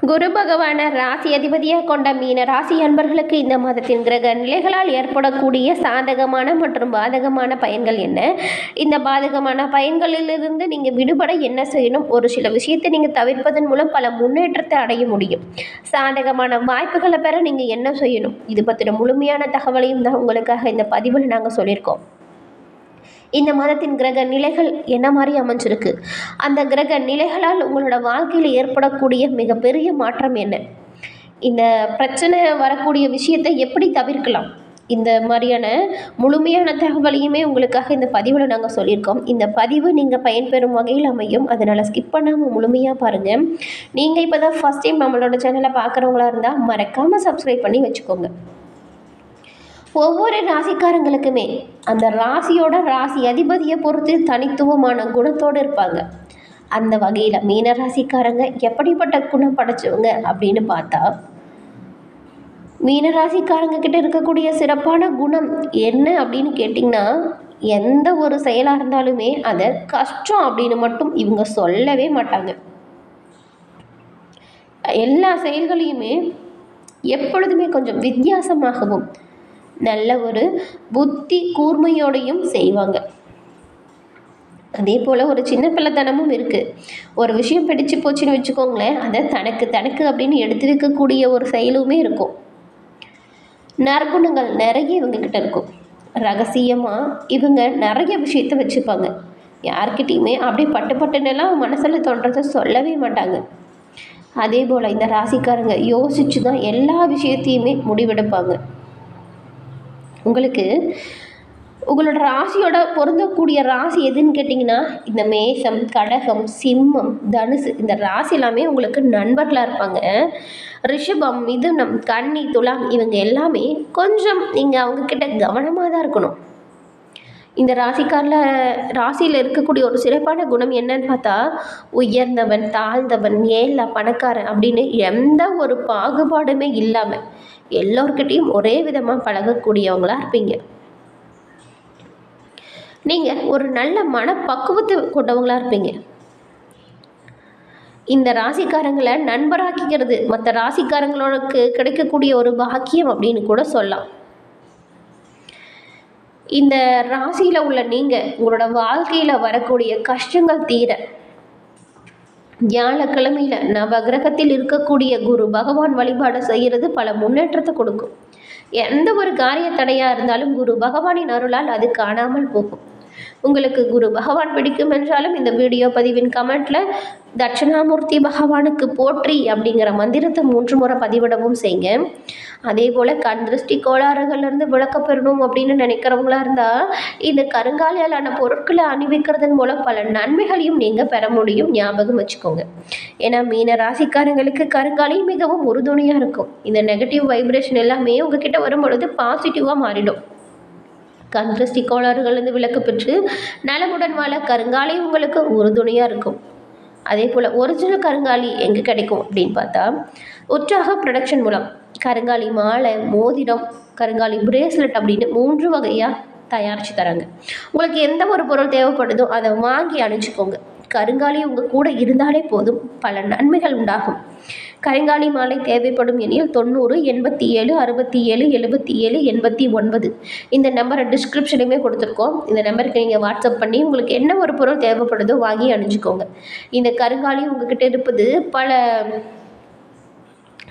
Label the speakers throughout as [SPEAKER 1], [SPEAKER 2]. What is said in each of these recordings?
[SPEAKER 1] குரு பகவான ராசி அதிபதியாக கொண்ட மீன ராசி அன்பர்களுக்கு இந்த மாதத்தின் கிரக நிலைகளால் ஏற்படக்கூடிய சாதகமான மற்றும் பாதகமான பயன்கள் என்ன? இந்த பாதகமான பயன்களிலிருந்து நீங்கள் விடுபட என்ன செய்யணும்? ஒரு சில விஷயத்தை நீங்கள் தவிர்ப்பதன் மூலம் பல முன்னேற்றத்தை அடைய முடியும். சாதகமான வாய்ப்புகளை பெற நீங்கள் என்ன செய்யணும்? இது பற்றின முழுமையான தகவலையும் தான் உங்களுக்காக இந்த பதிவில் நாங்கள் சொல்லியிருக்கோம். இந்த மாதத்தின் கிரக நிலைகள் என்ன மாதிரி அமைஞ்சிருக்கு, அந்த கிரக நிலைகளால் உங்களோட வாழ்க்கையில் ஏற்படக்கூடிய மிகப்பெரிய மாற்றம் என்ன, இந்த பிரச்சனை வரக்கூடிய விஷயத்தை எப்படி தவிர்க்கலாம், இந்த மாதிரியான முழுமையான தகவலையுமே உங்களுக்காக இந்த பதிவில் நாங்கள் சொல்லியிருக்கோம். இந்த பதிவு நீங்கள் பயன்பெறும் வகையில் அமையும், அதனால் ஸ்கிப் பண்ணாமல் முழுமையாக பாருங்கள். நீங்கள் இப்போ தான் ஃபஸ்ட் டைம் நம்மளோட சேனலை பார்க்குறவங்களா இருந்தால் மறக்காமல் சப்ஸ்கிரைப் பண்ணி வச்சுக்கோங்க. ஒவ்வொரு ராசிக்காரங்களுக்குமே அந்த ராசி அதிபதியை பொறுத்து தனித்துவமான குணத்தோடு இருப்பாங்க. அந்த வகையில் மீன ராசிக்காரங்க எப்படிப்பட்ட குணம் படைச்சவங்க அப்படின்னு பார்த்தா, மீன ராசிக்காரங்க கிட்ட இருக்கக்கூடிய சிறப்பான குணம் என்ன அப்படின்னு கேட்டிங்கன்னா, எந்த ஒரு செயலாக இருந்தாலுமே அதை கஷ்டம் அப்படின்னு மட்டும் இவங்க சொல்லவே மாட்டாங்க. எல்லா செயல்களையுமே எப்பொழுதுமே கொஞ்சம் வித்தியாசமாகவும் நல்ல ஒரு புத்தி கூர்மையோடையும் செய்வாங்க. அதே போல் ஒரு சின்ன பிள்ளைத்தனமும் இருக்குது. ஒரு விஷயம் பிடிச்சு போச்சுன்னு வச்சுக்கோங்களேன், அதை தனக்கு அப்படின்னு எடுத்து வைக்கக்கூடிய ஒரு செயலுமே இருக்கும். நற்குணங்கள் நிறைய இவங்கக்கிட்ட இருக்கும். ரகசியமாக இவங்க நிறைய விஷயத்த வச்சுப்பாங்க. யார்கிட்டையுமே அப்படியே பட்டுன்னெல்லாம் மனசில் தோன்றதை சொல்லவே மாட்டாங்க. அதே போல் இந்த ராசிக்காரங்க யோசித்து தான் எல்லா விஷயத்தையுமே முடிவெடுப்பாங்க. உங்களுக்கு உங்களோட ராசியோட பொருந்தக்கூடிய ராசி எதுன்னு கேட்டிங்கன்னா, இந்த மேஷம், கடகம், சிம்மம், தனுசு, இந்த ராசி எல்லாமே உங்களுக்கு நண்பர்களாக இருப்பாங்க. ரிஷபம், மிதுனம், கன்னி, துலாம் இவங்க எல்லாமே கொஞ்சம் நீங்கள் அவங்கக்கிட்ட கவனமாக தான் இருக்கணும். இந்த ராசியில் இருக்கக்கூடிய ஒரு சிறப்பான குணம் என்னன்னு பார்த்தா, உயர்ந்தவன், தாழ்ந்தவன், ஏழை, பணக்காரன் அப்படின்னு எந்த ஒரு பாகுபாடுமே இல்லாமல் எல்லோருக்கிட்டையும் ஒரே விதமாக பழகக்கூடியவங்களாக இருப்பீங்க. நீங்கள் ஒரு நல்ல மனப்பக்குவத்தை கொண்டவங்களாக இருப்பீங்க. இந்த ராசிக்காரங்களை நண்பராக்கிக்கிறது மற்ற ராசிக்காரங்களுக்கு கிடைக்கக்கூடிய ஒரு பாக்கியம் அப்படின்னு கூட சொல்லலாம். இந்த ராசியில் உள்ள நீங்கள் உங்களோட வாழ்க்கையில் வரக்கூடிய கஷ்டங்கள் தீர வியாழக்கிழமையில் நவகிரகத்தில் இருக்கக்கூடிய குரு பகவான் வழிபாடு செய்கிறது பல முன்னேற்றத்தை கொடுக்கும். எந்த ஒரு காரிய தடையாக இருந்தாலும் குரு பகவானின் அருளால் அது காணாமல் போகும். உங்களுக்கு குரு பகவான் பிடிக்கும் என்றாலும் இந்த வீடியோ பதிவின் கமெண்ட்டில் தட்சிணாமூர்த்தி பகவானுக்கு போற்றி அப்படிங்கிற மந்திரத்தை 3 முறை பதிவிடவும் செய்யுங்க. அதே போல் கண் திருஷ்டி கோளாறுகள்லேருந்து விளக்க பெறணும் அப்படின்னு நினைக்கிறவங்களா இருந்தால் இந்த கருங்காலியாலான பொருட்களை அணிவிக்கிறதன் மூலம் பல நன்மைகளையும் நீங்கள் பெற முடியும். ஞாபகம் வச்சுக்கோங்க. ஏன்னா மீன ராசிக்காரங்களுக்கு கருங்காலி மிகவும் உறுதுணையாக இருக்கும். இந்த நெகட்டிவ் வைப்ரேஷன் எல்லாமே உங்ககிட்ட வரும் பொழுது பாசிட்டிவாக மாறிடும். கண் திருஷ்டி கோளாறுகள்லேருந்து விலக்கு பெற்று நலமுடன் வாழ கருங்காலி உங்களுக்கு உறுதுணையாக இருக்கும். அதே போல் ஒரிஜினல் கருங்காலி எங்கே கிடைக்கும் அப்படின்னு பார்த்தா, உற்சாக ப்ரொடக்ஷன் மூலம் கருங்காலி மாலை, மோதிரம், கருங்காலி பிரேஸ்லெட் அப்படின்னு 3 வகையாக தயாரித்து தராங்க. உங்களுக்கு எந்த ஒரு பொருள் தேவைப்படுதோ அதை வாங்கி அனுப்பிச்சிக்கோங்க. கருங்காலி உங்கள் கூட இருந்தாலே போதும், பல நன்மைகள் உண்டாகும். கருங்காலி மாலை தேவைப்படும் எண்ணில் 90 87 67 77 89 இந்த நம்பரை டிஸ்கிரிப்ஷனுமே கொடுத்துருக்கோம். இந்த நம்பருக்கு நீங்கள் வாட்ஸ்அப் பண்ணி உங்களுக்கு என்ன ஒரு பொருள் தேவைப்படுதோ வாங்கி அனுப்பிச்சிக்கோங்க. இந்த கருங்காலி உங்ககிட்ட இருப்பது பல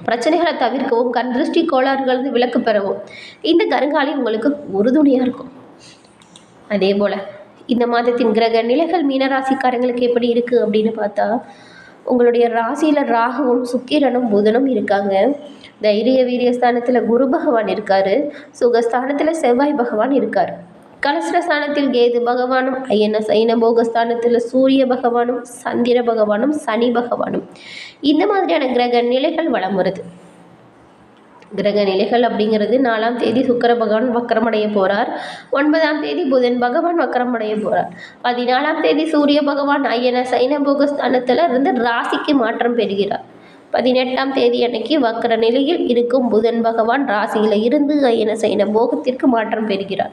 [SPEAKER 1] பிரச்சனைகளை தவிர்க்கவும் கண் திருஷ்டி கோளாறுகள் விலக்கு பெறவும் இந்த கருங்காலி உங்களுக்கு உறுதுணையாக இருக்கும். அதே போல் இந்த மாதத்தின் கிரக நிலைகள் மீனராசிக்காரங்களுக்கு எப்படி இருக்குது அப்படின்னு பார்த்தா, உங்களுடைய ராசியில் ராகுவும் சுக்கிரனும் புதனும் இருக்காங்க. தைரிய வீரியஸ்தானத்தில் குரு பகவான் இருக்கார். சுகஸ்தானத்தில் செவ்வாய் பகவான் இருக்கார். கலஸ்ரஸ்தானத்தில் கேது பகவானும், அயன சைன போகஸ்தானத்தில் சூரிய பகவானும், சந்திர பகவானும், சனி பகவானும் இந்த மாதிரியான கிரக நிலைகள் வலம் வருது. கிரக நிலைகள் அப்படிங்கிறது 4ஆம் தேதி சுக்கிர பகவான் வக்கரமடைய போகிறார். 9ஆம் தேதி புதன் பகவான் வக்கரமடைய போகிறார். 14ஆம் தேதி சூரிய பகவான் அயன சைன போகஸ்தானத்தில் இருந்து ராசிக்கு மாற்றம் பெறுகிறார். 18ஆம் தேதி அன்னைக்கு வக்கர நிலையில் இருக்கும் புதன் பகவான் ராசியில் இருந்து அயன சைன போகத்திற்கு மாற்றம் பெறுகிறார்.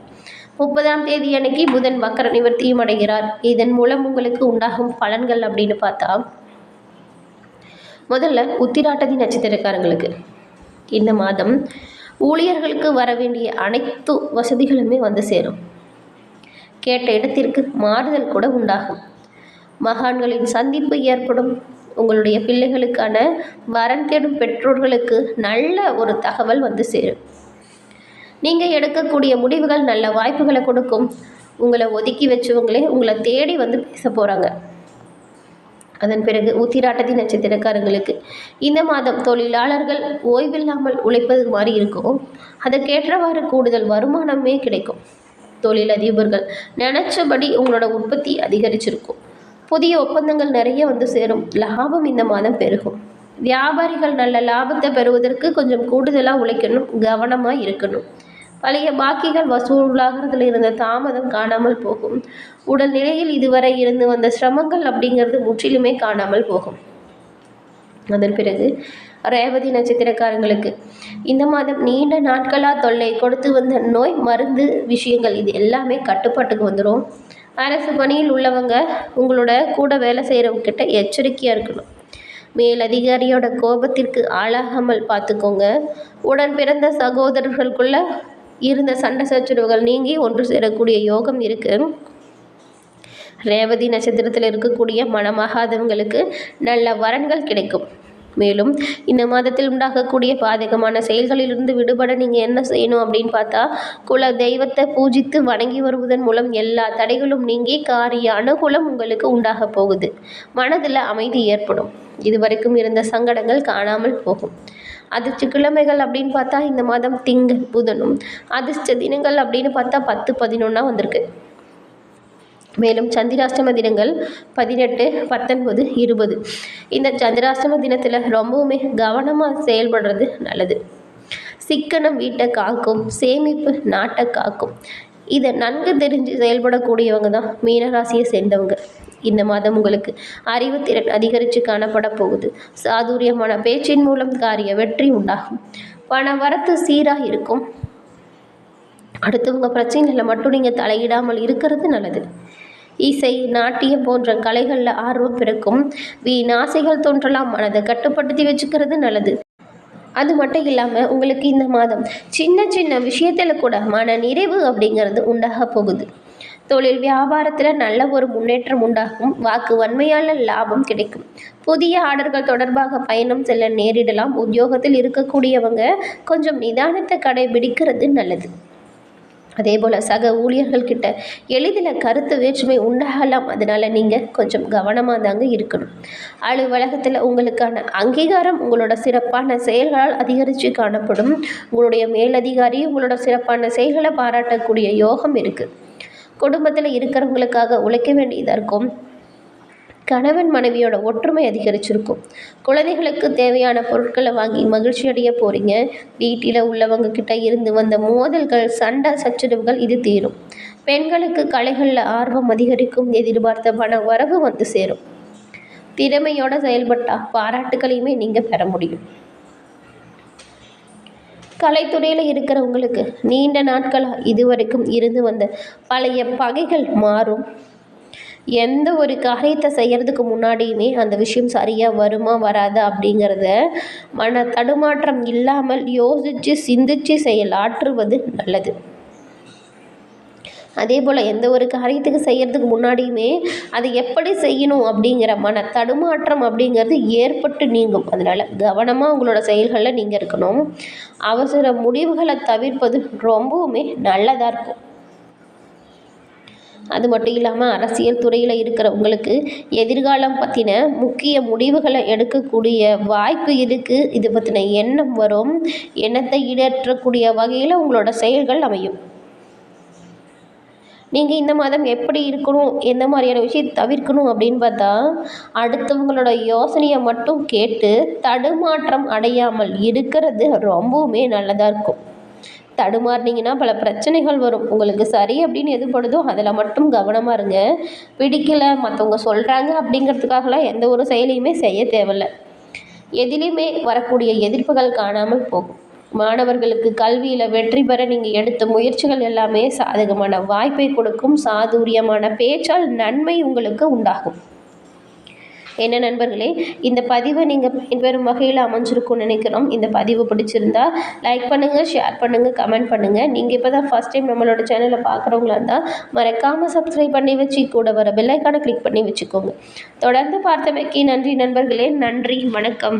[SPEAKER 1] 30ஆம் தேதி அன்னைக்கு புதன் வக்கர நிவர்த்தியும் அடைகிறார். இதன் மூலம் உங்களுக்கு உண்டாகும் பலன்கள் அப்படின்னு பார்த்தா, முதல்ல உத்திராட்டதி நட்சத்திரக்காரங்களுக்கு இந்த மாதம் ஊழியர்களுக்கு வர வேண்டிய அனைத்து வசதிகளுமே வந்து சேரும். கேட்ட இடத்திற்கு மாறுதல் கூட உண்டாகும். மகான்களின் சந்திப்பு ஏற்படும். உங்களுடைய பிள்ளைகளுக்கான வரன் தேடும் பெற்றோர்களுக்கு நல்ல ஒரு தகவல் வந்து சேரும். நீங்கள் எடுக்கக்கூடிய முடிவுகள் நல்ல வாய்ப்புகளை கொடுக்கும். உங்களை ஒதுக்கி வச்சவங்களே உங்களை தேடி வந்து பேச போகிறாங்க. அதன் பிறகு உத்திராட்டதி நட்சத்திரக்காரங்களுக்கு இந்த மாதம் தொழிலாளர்கள் ஓய்வில்லாமல் உழைப்பது மாதிரி இருக்கும். அதற்கேற்றவாறு கூடுதல் வருமானமே கிடைக்கும். தொழிலதிபர்கள் நினச்சபடி உங்களோட உற்பத்தி அதிகரிச்சிருக்கும். புதிய ஒப்பந்தங்கள் நிறைய வந்து சேரும். லாபம் இந்த மாதம் பெருகும். வியாபாரிகள் நல்ல லாபத்தை பெறுவதற்கு கொஞ்சம் கூடுதலாக உழைக்கணும், கவனமாக இருக்கணும். பழைய பாக்கிகள் வசூலாகிறதுல இருந்த தாமதம் காணாமல் போகும். உடல் நிலையில் இதுவரை இருந்து வந்த சிரமங்கள் அப்படிங்கிறது முற்றிலுமே காணாமல் போகும். அதன் பிறகு ரேவதி நட்சத்திரக்காரங்களுக்கு இந்த மாதம் நீண்ட நாட்களாக தொல்லை கொடுத்து வந்த நோய் மருந்து விஷயங்கள் இது எல்லாமே கட்டுப்பாட்டுக்கு வந்துடும். அரசு பணியில் உள்ளவங்க உங்களோட கூட வேலை செய்கிறவங்க கிட்ட எச்சரிக்கையாக இருக்கணும். மேலதிகாரியோட கோபத்திற்கு ஆளாகாமல் பார்த்துக்கோங்க. உடன் பிறந்த சகோதரர்களுக்குள்ள இருந்த சண்டை சச்சரவுகள் நீங்கி ஒன்று சேரக்கூடிய யோகம் இருக்குது. ரேவதி நட்சத்திரத்தில் இருக்கக்கூடிய மனமாகாதவங்களுக்கு நல்ல வரன்கள் கிடைக்கும். மேலும் இந்த மாதத்தில் உண்டாகக்கூடிய பாதகமான செயல்களிலிருந்து விடுபட நீங்கள் என்ன செய்யணும் அப்படின்னு பார்த்தா, குல தெய்வத்தை பூஜித்து வணங்கி வருவதன் மூலம் எல்லா தடைகளும் நீங்கி காரிய அனுகூலம் உங்களுக்கு உண்டாக போகுது. மனதில் அமைதி ஏற்படும். இதுவரைக்கும் இருந்த சங்கடங்கள் காணாமல் போகும். அதிர்ஷ்ட கிழமைகள் அப்படின்னு பார்த்தா இந்த மாதம் திங்கள் புதனும், அதிர்ஷ்ட தினங்கள் அப்படின்னு பார்த்தா 10, 11 வந்திருக்கு. மேலும் சந்திராஷ்டம தினங்கள் 18, 19, 20. இந்த சந்திராஷ்டம தினத்தில் ரொம்பவுமே கவனமாக செயல்படுறது நல்லது. சிக்கனம் வீட்டை காக்கும், சேமிப்பு நாட்டை காக்கும். இதை நன்கு தெரிஞ்சு செயல்படக்கூடியவங்க தான் மீனராசியை சேர்ந்தவங்க. இந்த மாதம் உங்களுக்கு அறிவுத்திறன் அதிகரித்து காணப்பட போகுது. சாதுரியமான பேச்சின் மூலம் காரிய வெற்றி உண்டாகும். பண வரத்து சீராக இருக்கும். அடுத்தவங்க பிரச்சனைகளை மட்டும் நீங்கள் தலையிடாமல் இருக்கிறது நல்லது. இசை, நாட்டியம் போன்ற கலைகளில் ஆர்வம் பிறக்கும். வீணாசைகள் தோன்றலாம், மனதை கட்டுப்படுத்தி வச்சுக்கிறது நல்லது. அது மட்டும் இல்லாமல் உங்களுக்கு இந்த மாதம் சின்ன சின்ன விஷயத்தில் கூட மன நிறைவு அப்படிங்கிறது உண்டாக போகுது. தொழில் வியாபாரத்தில் நல்ல ஒரு முன்னேற்றம் உண்டாகும். வாக்கு வன்மையால் லாபம் கிடைக்கும். புதிய ஆர்டர்கள் தொடர்பாக பயணம் செல்ல நேரிடலாம். உத்தியோகத்தில் இருக்கக்கூடியவங்க கொஞ்சம் நிதானத்தை கடைபிடிக்கிறது நல்லது. அதே போல் சக ஊழியர்கள்கிட்ட எளிதில் கருத்து வேற்றுமை உண்டாகலாம். அதனால் நீங்கள் கொஞ்சம் கவனமாக தாங்க இருக்கணும். அலுவலகத்தில் உங்களுக்கான அங்கீகாரம் உங்களோட சிறப்பான செயல்களால் அதிகரித்து காணப்படும். உங்களுடைய மேலதிகாரி உங்களோட சிறப்பான செயல்களை பாராட்டக்கூடிய யோகம் இருக்குது. குடும்பத்தில் இருக்கிறவங்களுக்காக உழைக்க வேண்டியதாக இருக்கும். கணவன் மனைவியோட ஒற்றுமை அதிகரிச்சிருக்கும். குழந்தைகளுக்கு தேவையான பொருட்களை வாங்கி மகிழ்ச்சி அடைய போகிறீங்க. வீட்டில் உள்ளவங்க கிட்ட இருந்து வந்த மோதல்கள், சண்டை சச்சரவுகள் இது தீரும். பெண்களுக்கு கலைகளில் ஆர்வம் அதிகரிக்கும். எதிர்பார்த்த பண வரவு வந்து சேரும். திறமையோடு செயல்பட்டால் பாராட்டுகளையுமே நீங்கள் பெற முடியும். கலைத்துறையில் இருக்கிறவங்களுக்கு நீண்ட நாட்களாக இதுவரைக்கும் இருந்து வந்த பழைய பகைகள் மாறும். எந்த ஒரு காரியத்தை செய்கிறதுக்கு முன்னாடியுமே அந்த விஷயம் சரியாக வருமா வராதா அப்படிங்கிறத மன தடுமாற்றம் இல்லாமல் யோசித்து சிந்தித்து செயலாற்றுவது நல்லது. அதே போல் எந்த ஒரு காரியத்துக்கு செய்கிறதுக்கு முன்னாடியுமே அதை எப்படி செய்யணும் அப்படிங்கிற மன தடுமாற்றம் அப்படிங்கிறது ஏற்பட்டு நீங்கும். அதனால் கவனமாக உங்களோட செயல்களில் நீங்கள் இருக்கணும். அவசர முடிவுகளை தவிர்ப்பது ரொம்பவுமே நல்லதாக இருக்கும். அது மட்டும் இல்லாமல் அரசியல் துறையில் இருக்கிறவங்களுக்கு எதிர்காலம் பற்றின முக்கிய முடிவுகளை எடுக்கக்கூடிய வாய்ப்பு இருக்குது. இது பற்றின எண்ணம் வரும். எண்ணத்தை ஈடேற்றக்கூடிய வகையில் உங்களோட செயல்கள் அமையும். நீங்கள் இந்த மாதம் எப்படி இருக்கணும், எந்த மாதிரியான விஷயத்தை தவிர்க்கணும் அப்படின்னு பார்த்தா, அடுத்தவங்களோட யோசனையை மட்டும் கேட்டு தடுமாற்றம் அடையாமல் இருக்கிறது ரொம்பவுமே நல்லதாக இருக்கும். தடுமாறினீங்கன்னா பல பிரச்சனைகள் வரும். உங்களுக்கு சரி அப்படின்னு எது படுதோ அதில் மட்டும் கவனமாக இருங்க. பிடிக்கலை, மற்றவங்க சொல்கிறாங்க அப்படிங்கிறதுக்காகலாம் எந்த ஒரு செயலையுமே செய்ய தேவையில்லை. எதிலையுமே வரக்கூடிய எதிர்ப்புகள் காணாமல் போகும். மாணவர்களுக்கு கல்வியில் வெற்றி பெற நீங்கள் எடுத்த முயற்சிகள் எல்லாமே சாதகமான வாய்ப்பை கொடுக்கும். சாதுரியமான பேச்சால் நன்மை உங்களுக்கு உண்டாகும். என்ன நண்பர்களே, இந்த பதிவை நீங்கள் பயன்பெறும் வகையில் அமைஞ்சிருக்கும்னு நினைக்கிறோம். இந்த பதிவு பிடிச்சிருந்தா லைக் பண்ணுங்கள், ஷேர் பண்ணுங்கள், கமெண்ட் பண்ணுங்கள். நீங்கள் இப்போ தான் ஃபஸ்ட் டைம் நம்மளோட சேனலை பார்க்குறவங்களா இருந்தால் மறக்காமல் சப்ஸ்கிரைப் பண்ணி வச்சு கூட வர பெல்லைக்கான கிளிக் பண்ணி வச்சுக்கோங்க. தொடர்ந்து பார்த்தமைக்கு நன்றி நண்பர்களே. நன்றி, வணக்கம்.